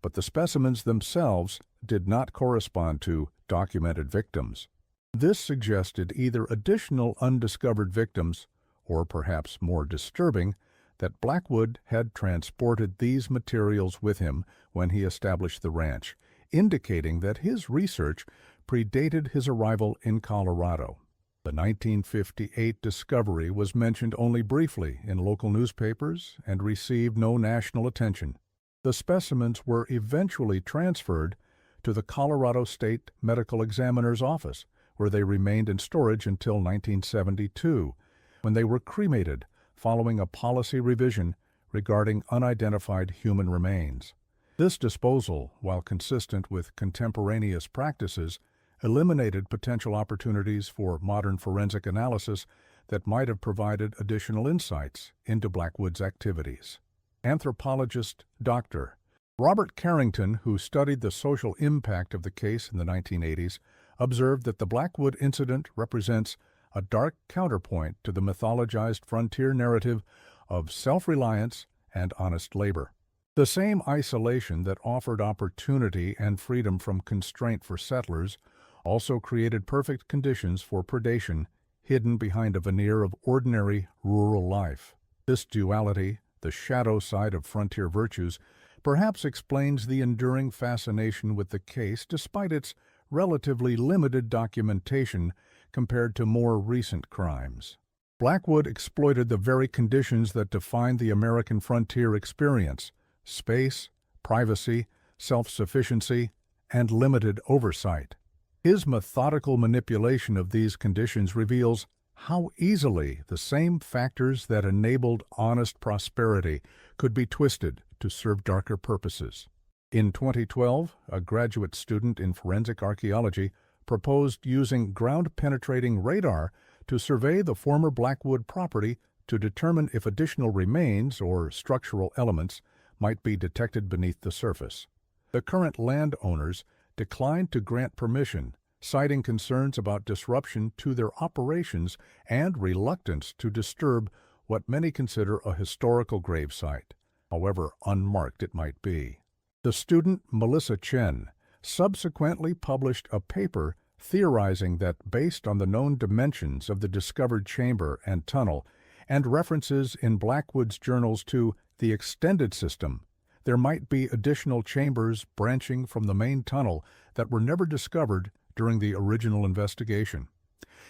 but the specimens themselves did not correspond to documented victims. This suggested either additional undiscovered victims, or perhaps more disturbing, that Blackwood had transported these materials with him when he established the ranch, indicating that his research predated his arrival in Colorado. The 1958 discovery was mentioned only briefly in local newspapers and received no national attention. The specimens were eventually transferred to the Colorado State Medical Examiner's office, where they remained in storage until 1972, when they were cremated following a policy revision regarding unidentified human remains. This disposal, while consistent with contemporaneous practices, eliminated potential opportunities for modern forensic analysis that might have provided additional insights into Blackwood's activities. Anthropologist Dr. Robert Carrington, who studied the social impact of the case in the 1980s, observed that the Blackwood incident represents a dark counterpoint to the mythologized frontier narrative of self-reliance and honest labor. The same isolation that offered opportunity and freedom from constraint for settlers also created perfect conditions for predation hidden behind a veneer of ordinary rural life. This duality, the shadow side of frontier virtues, perhaps explains the enduring fascination with the case despite its relatively limited documentation compared to more recent crimes. Blackwood exploited the very conditions that defined the American frontier experience: space, privacy, self-sufficiency, and limited oversight. His methodical manipulation of these conditions reveals how easily the same factors that enabled honest prosperity could be twisted to serve darker purposes. In 2012, a graduate student in forensic archaeology proposed using ground-penetrating radar to survey the former Blackwood property to determine if additional remains or structural elements might be detected beneath the surface. The current landowners declined to grant permission, citing concerns about disruption to their operations and reluctance to disturb what many consider a historical gravesite, however unmarked it might be. The student Melissa Chen subsequently published a paper theorizing that based on the known dimensions of the discovered chamber and tunnel and references in Blackwood's journals to the extended system, there might be additional chambers branching from the main tunnel that were never discovered during the original investigation.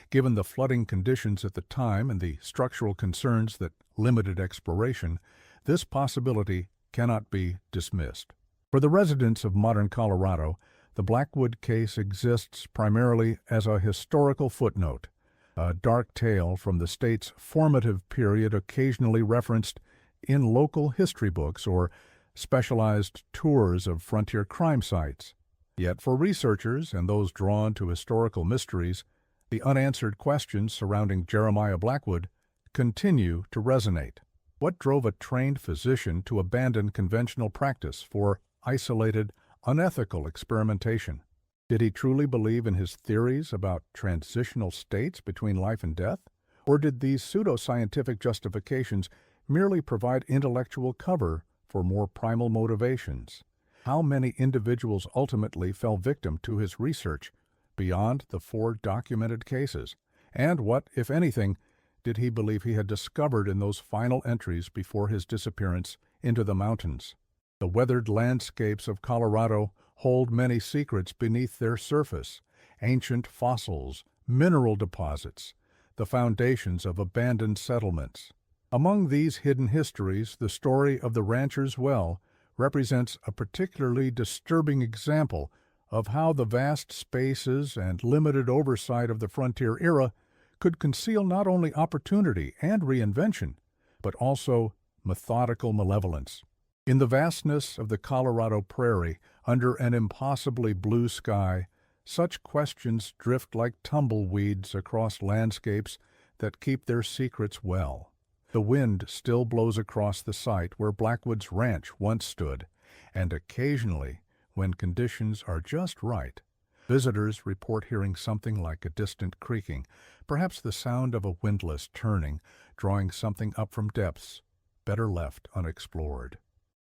Given the flooding conditions at the time and the structural concerns that limited exploration, this possibility cannot be dismissed. For the residents of modern Colorado, the Blackwood case exists primarily as a historical footnote, a dark tale from the state's formative period occasionally referenced in local history books or specialized tours of frontier crime sites. Yet for researchers and those drawn to historical mysteries, the unanswered questions surrounding Jeremiah Blackwood continue to resonate. What drove a trained physician to abandon conventional practice for isolated, unethical experimentation? Did he truly believe in his theories about transitional states between life and death? Or did these pseudoscientific justifications merely provide intellectual cover for more primal motivations? How many individuals ultimately fell victim to his research beyond the 4 documented cases? And what, if anything, did he believe he had discovered in those final entries before his disappearance into the mountains? The weathered landscapes of Colorado hold many secrets beneath their surface: ancient fossils, mineral deposits, the foundations of abandoned settlements. Among these hidden histories, the story of the rancher's well represents a particularly disturbing example of how the vast spaces and limited oversight of the frontier era could conceal not only opportunity and reinvention, but also methodical malevolence. In the vastness of the Colorado prairie, under an impossibly blue sky, such questions drift like tumbleweeds across landscapes that keep their secrets well. The wind still blows across the site where Blackwood's ranch once stood, and occasionally, when conditions are just right, visitors report hearing something like a distant creaking, perhaps the sound of a windlass turning, drawing something up from depths better left unexplored.